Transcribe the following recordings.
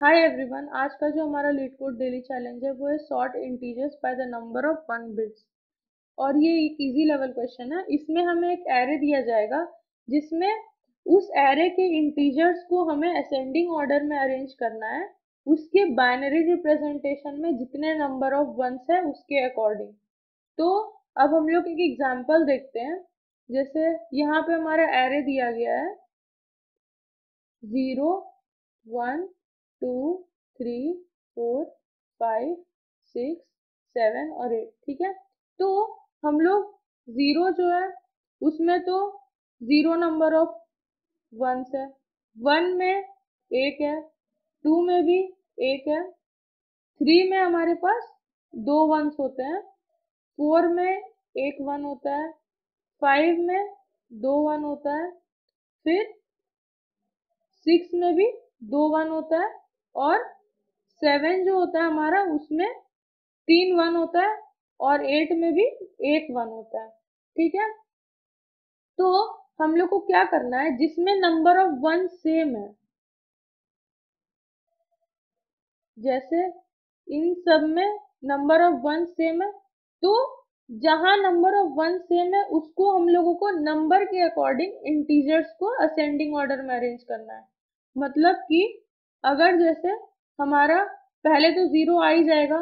Hi everyone, आज का जो हमारा लीड कोड डेली चैलेंज है वो है sort integers by the number of 1 bits. और ये एक इजी लेवल क्वेश्चन है। इसमें हमें एक एरे दिया जाएगा जिसमें उस एरे के इंटीजर्स को हमें असेंडिंग ऑर्डर में अरेंज करना है, उसके बाइनरी रिप्रेजेंटेशन में जितने नंबर ऑफ वंस है उसके अकॉर्डिंग। तो अब हम लोग एक एग्जांपल देखते हैं। जैसे यहाँ पे हमारा एरे दिया गया है 0, 1, 2, 3, 4, 5, 6, 7 और 8। ठीक है। तो हम लोग जीरो जो है उसमें तो जीरो नंबर ऑफ वंस है, वन में एक है, टू में भी एक है, थ्री में हमारे पास दो वंस होते हैं, फोर में एक वन होता है, फाइव में दो वन होता है, फिर सिक्स में भी दो वन होता है, और सेवन जो होता है हमारा उसमें तीन वन होता है, और एट में भी एक वन होता है। ठीक है। तो हम लोग को क्या करना है, जिसमें नंबर ऑफ वन सेम है, जैसे इन सब में नंबर ऑफ वन सेम है, तो जहां नंबर ऑफ वन सेम है उसको हम लोगों को नंबर के अकॉर्डिंग इंटीजर्स को असेंडिंग ऑर्डर में अरेंज करना है। मतलब कि अगर जैसे हमारा पहले तो जीरो आ ही जाएगा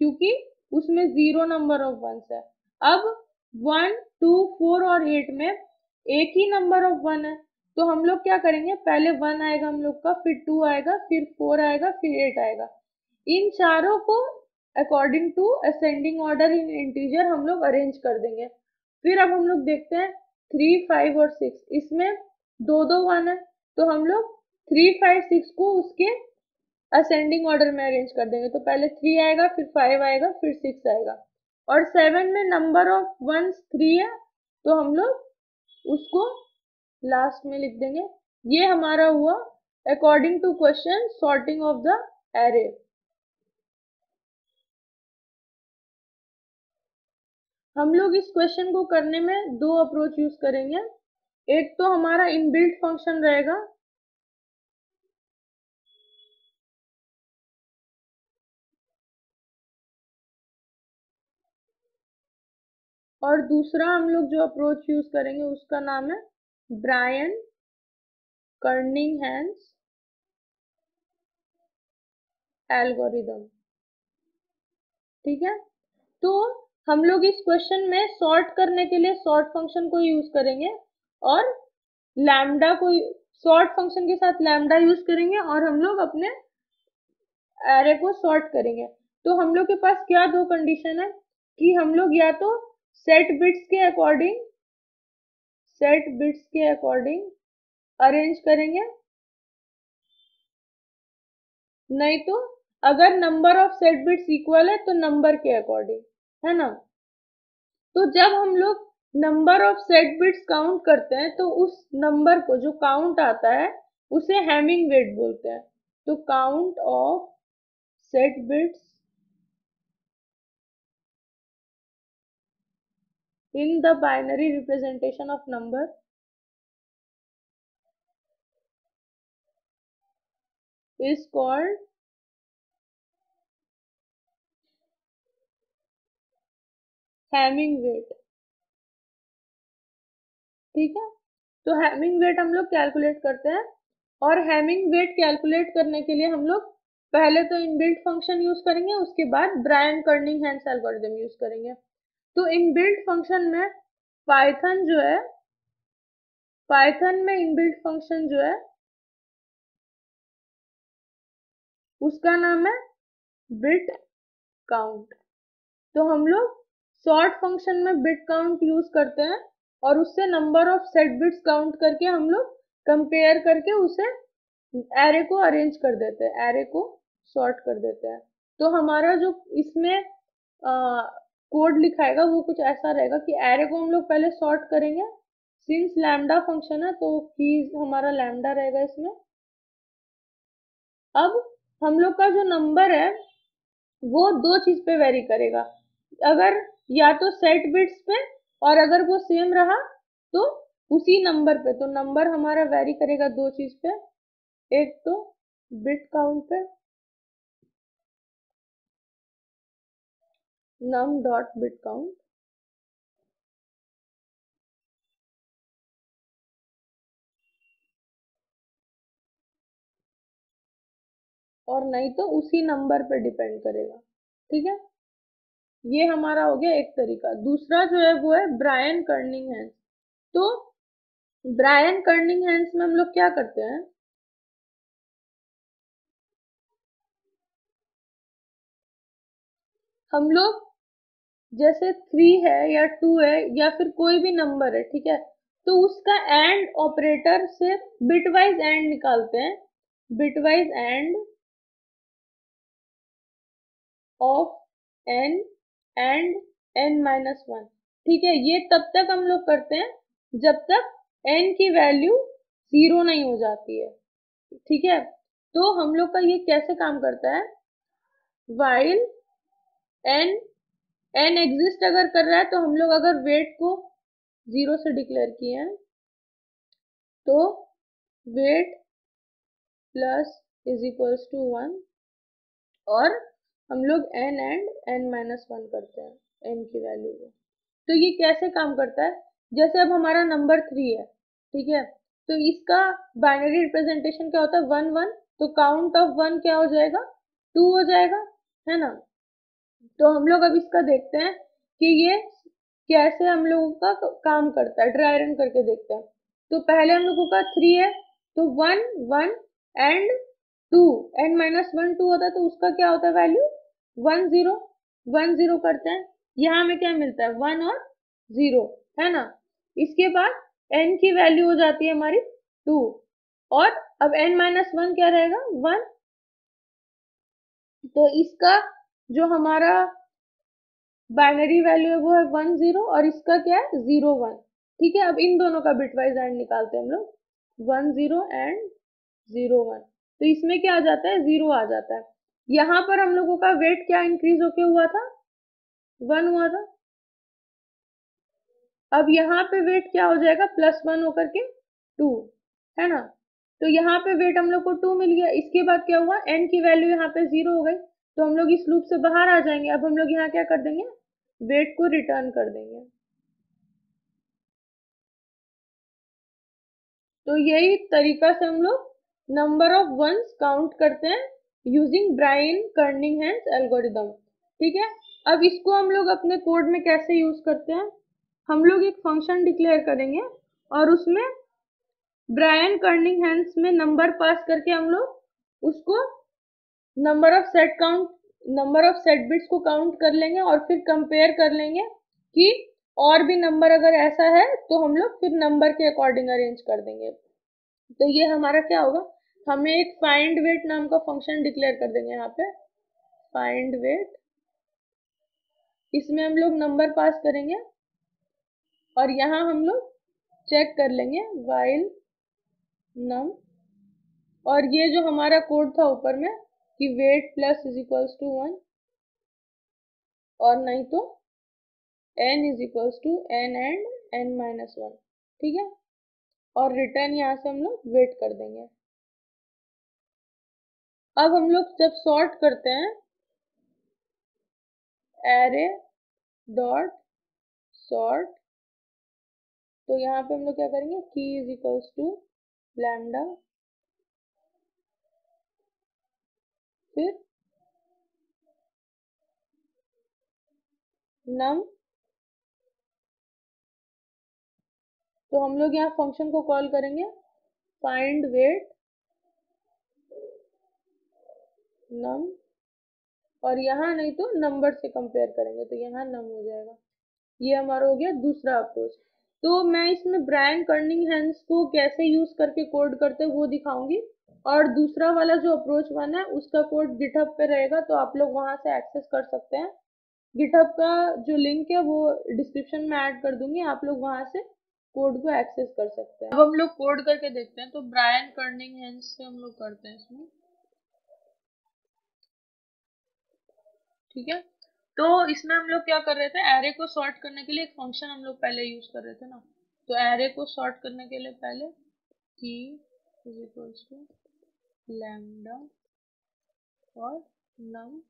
क्योंकि उसमें जीरो नंबर ऑफ वंस है। अब वन, टू, फोर और एट में एक ही नंबर ऑफ वन है, तो हम लोग क्या करेंगे, पहले वन आएगा हम लोग का, फिर टू आएगा, फिर फोर आएगा, फिर एट आएगा। इन चारों को according to ascending order in integer हम लोग अरेंज कर देंगे। फिर अब हम लोग देखते हैं थ्री, फाइव और सिक्स, इसमें दो दो वन है, तो हम लोग थ्री, फाइव, सिक्स को उसके असेंडिंग ऑर्डर में अरेंज कर देंगे। तो पहले थ्री आएगा, फिर फाइव आएगा, फिर सिक्स आएगा। और सेवन में नंबर ऑफ वंस थ्री है, तो हम लोग उसको लास्ट में लिख देंगे। ये हमारा हुआ according to question sorting of the array. हम लोग इस क्वेश्चन को करने में दो अप्रोच यूज करेंगे। एक तो हमारा इनबिल्ट फंक्शन रहेगा, और दूसरा हम लोग जो अप्रोच यूज करेंगे उसका नाम है ब्रायन कर्निंगहैम्स एल्गोरिदम। ठीक है। तो हम लोग इस क्वेश्चन में सॉर्ट करने के लिए सॉर्ट फंक्शन को यूज करेंगे, और लैम्डा को सॉर्ट फंक्शन के साथ लैम्डा यूज करेंगे, और हम लोग अपने एरे को सॉर्ट करेंगे। तो हम लोग के पास क्या दो कंडीशन है कि हम लोग या तो सेट बिट्स के अकॉर्डिंग अरेंज करेंगे, नहीं तो अगर number of set bits equal है तो नंबर के अकॉर्डिंग, है ना। तो जब हम लोग number of set bits count करते हैं तो उस नंबर को जो काउंट आता है उसे हैमिंग वेट बोलते हैं। तो count of set bits in the binary representation of number is called Hamming weight. ठीक है। तो हैमिंग वेट हम लोग कैलकुलेट करते हैं, और हैमिंग वेट कैलकुलेट करने के लिए हम लोग पहले तो इनबिल्ट फंक्शन यूज करेंगे, उसके बाद ब्रायन कर्निंगहैम्स एल्गोरिथम यूज करेंगे। तो इनबिल्ट फंक्शन में पाइथन जो है, पाइथन में इनबिल्ट फंक्शन जो है उसका नाम है बिट काउंट। तो हम लोग सॉर्ट फंक्शन में बिट काउंट यूज करते हैं, और उससे number of set bits count करके हम लोग कंपेयर करके उसे एरे को अरेंज कर देते हैं, एरे को सॉर्ट कर देते हैं। तो हमारा जो इसमें कोड लिखाएगा वो कुछ ऐसा रहेगा कि एरे को हम लोग पहले सॉर्ट करेंगे, सिंस लैम्डा फंक्शन है तो कीज हमारा लैम्डा रहेगा इसमें। अब हम लोग का जो नंबर है वो दो चीज पे वेरी करेगा, अगर या तो सेट बिट्स पे, और अगर वो सेम रहा तो उसी नंबर पे। तो नंबर हमारा वेरी करेगा दो चीज पे, एक तो बिट काउंट पे num डॉट बिट काउंट, और नहीं तो उसी नंबर पे डिपेंड करेगा। ठीक है, ये हमारा हो गया एक तरीका। दूसरा जो है वो है ब्रायन कर्निंगहैम। तो ब्रायन कर्निंगहैम में हम लोग क्या करते हैं, हम लोग जैसे 3 है या 2 है या फिर कोई भी नंबर है, ठीक है, तो उसका एंड ऑपरेटर से बिटवाइज एंड निकालते हैं, bitwise and of n and n minus one. ठीक है, ये तब तक हम लोग करते हैं जब तक एन की वैल्यू 0 नहीं हो जाती है। ठीक है, तो हम लोग का ये कैसे काम करता है, वाइल एन एन एग्जिस्ट अगर कर रहा है तो हम लोग अगर वेट को 0 से डिक्लेयर किए हैं तो weight plus is equals to 1, और हम लोग n and n minus one करते हैं एन की वैल्यू को। तो ये कैसे काम करता है, जैसे अब हमारा नंबर 3 है, ठीक है, तो इसका बाइनरी रिप्रेजेंटेशन क्या होता है, 1 1, तो काउंट ऑफ 1 क्या हो जाएगा, 2 हो जाएगा, है ना। तो हम लोग अब इसका देखते हैं कि ये कैसे हम लोगों का काम करता है, ड्राई रन करके देखते हैं। तो पहले हम लोगों का 3 है, तो 1 1 एंड 2, एंड माइनस 1 2 होता है, तो उसका क्या होता है वैल्यू 1 0, 1 0 करते हैं, यहाँ हमें क्या मिलता है 1 और 0, है ना। इसके बाद n की वैल्यू हो जाती है हमारी 2, और अब n माइनस वन क्या रहेगा 1, तो इसका जो हमारा बाइनरी वैल्यू है वो है 1 0, और इसका क्या है 0 1। ठीक है, अब इन दोनों का बिटवाइज एंड निकालते हैं हम लोग, 1 0 एंड 0 1, तो इसमें क्या आ जाता है 0 आ जाता है। यहाँ पर हम लोगों का वेट क्या इंक्रीज होके हुआ था, 1 हुआ था, अब यहाँ पे वेट क्या हो जाएगा प्लस 1 होकर के 2, है ना। तो यहाँ पे वेट हम लोग को 2 मिल गया, इसके बाद क्या हुआ n की वैल्यू यहाँ पे 0 हो गई, तो हम लोग इस लूप से बाहर आ जाएंगे। अब हम लोग यहाँ क्या कर देंगे, वेट को रिटर्न कर देंगे। तो यही तरीका से हम लोग नंबर ऑफ वंस काउंट करते हैं यूजिंग ब्रायन कर्निंगहैम एल्गोरिदम। ठीक है, अब इसको हम लोग अपने कोड में कैसे यूज करते हैं, हम लोग एक फंक्शन डिक्लेयर करेंगे और उसमें ब्रायन कर्निंगहैम में नंबर पास करके हम लोग उसको number of set count, number of set bits को काउंट कर लेंगे और फिर कंपेयर कर लेंगे कि और भी नंबर अगर ऐसा है तो हम लोग फिर नंबर के अकॉर्डिंग अरेंज कर देंगे। तो ये हमारा क्या होगा, हमें एक फाइंड वेट नाम का फंक्शन डिक्लेयर कर देंगे यहाँ पे, फाइंड वेट, इसमें हम लोग नंबर पास करेंगे और यहाँ हम लोग चेक कर लेंगे वाइल नम, और ये जो हमारा कोड था ऊपर में कि weight plus is equals to 1, और नहीं तो n is equals to n and n minus one. ठीक है, और रिटर्न यहाँ से हम लोग वेट कर देंगे। अब हम लोग जब सॉर्ट करते हैं एरे डॉट सॉर्ट, तो यहाँ पे हम लोग क्या करेंगे, की इज इक्वल्स टू लैम्डा, फिर नम, तो हम लोग यहाँ फंक्शन को कॉल करेंगे फाइंड वेट नम, और यहाँ नहीं तो नंबर से कंपेयर करेंगे तो यहाँ नम हो जाएगा। ये हमारा हो गया दूसरा अप्रोच। तो मैं इसमें ब्रायन कर्निंगहैम को कैसे यूज करके कोड करते हैं वो दिखाऊंगी, और दूसरा वाला जो अप्रोच वन है उसका कोड गिटहब पे रहेगा, तो आप लोग वहां से एक्सेस कर सकते हैं। गिटहब का जो लिंक है वो डिस्क्रिप्शन में ऐड कर दूंगी, आप लोग वहां से कोड को एक्सेस कर सकते हैं। अब हम लोग कोड करके देखते हैं, तो ब्रायन कर्निंगहैम से हम लोग करते हैं इसमें। ठीक है, तो इसमें हम लोग क्या कर रहे थे, एरे को सॉर्ट करने के लिए एक फंक्शन हम लोग पहले यूज कर रहे थे ना, तो एरे को सॉर्ट करने के लिए पहले की इज इक्वल्स टू लैम्डा और नम,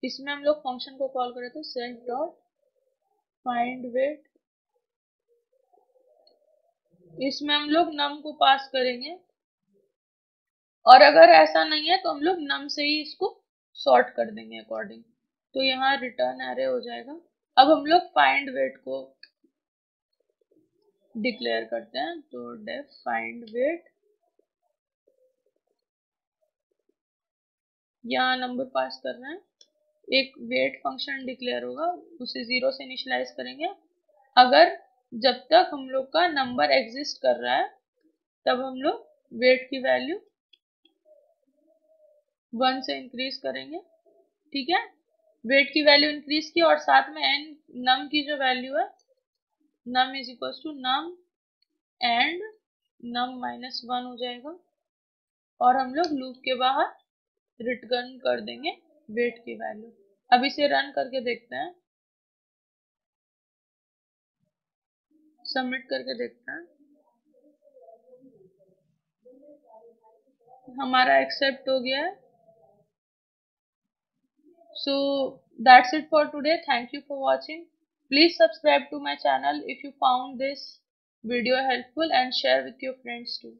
इसमें हम लोग फंक्शन को कॉल करें तो सेल्फ डॉट फाइंड वेट, इसमें हम लोग नम को पास करेंगे, और अगर ऐसा नहीं है तो हम लोग नम से ही इसको सॉर्ट कर देंगे अकॉर्डिंग। तो यहाँ रिटर्न एरे हो जाएगा। अब हम लोग फाइंड वेट को डिक्लेयर करते हैं, तो डेफ फाइंड वेट, यहाँ नंबर पास कर रहे हैं, एक वेट फंक्शन डिक्लेयर होगा, उसे 0 से इनिशियलाइज करेंगे। अगर जब तक हम लोग का नंबर एग्जिस्ट कर रहा है तब हम लोग वेट की वैल्यू 1 से इंक्रीज करेंगे, ठीक है। वेट की वैल्यू इंक्रीज की और साथ में एन नम की जो वैल्यू है, num is equal to num and num minus 1 हो जाएगा, और हम लोग लूप के बाहर रिटर्न कर देंगे वेट की वैल्यू। अब इसे रन करके देखते हैं, सबमिट करके देखते हैं, हमारा एक्सेप्ट हो गया है। So that's it for today. Thank you for watching. Please subscribe to my channel if you found this video helpful, and share with your friends too.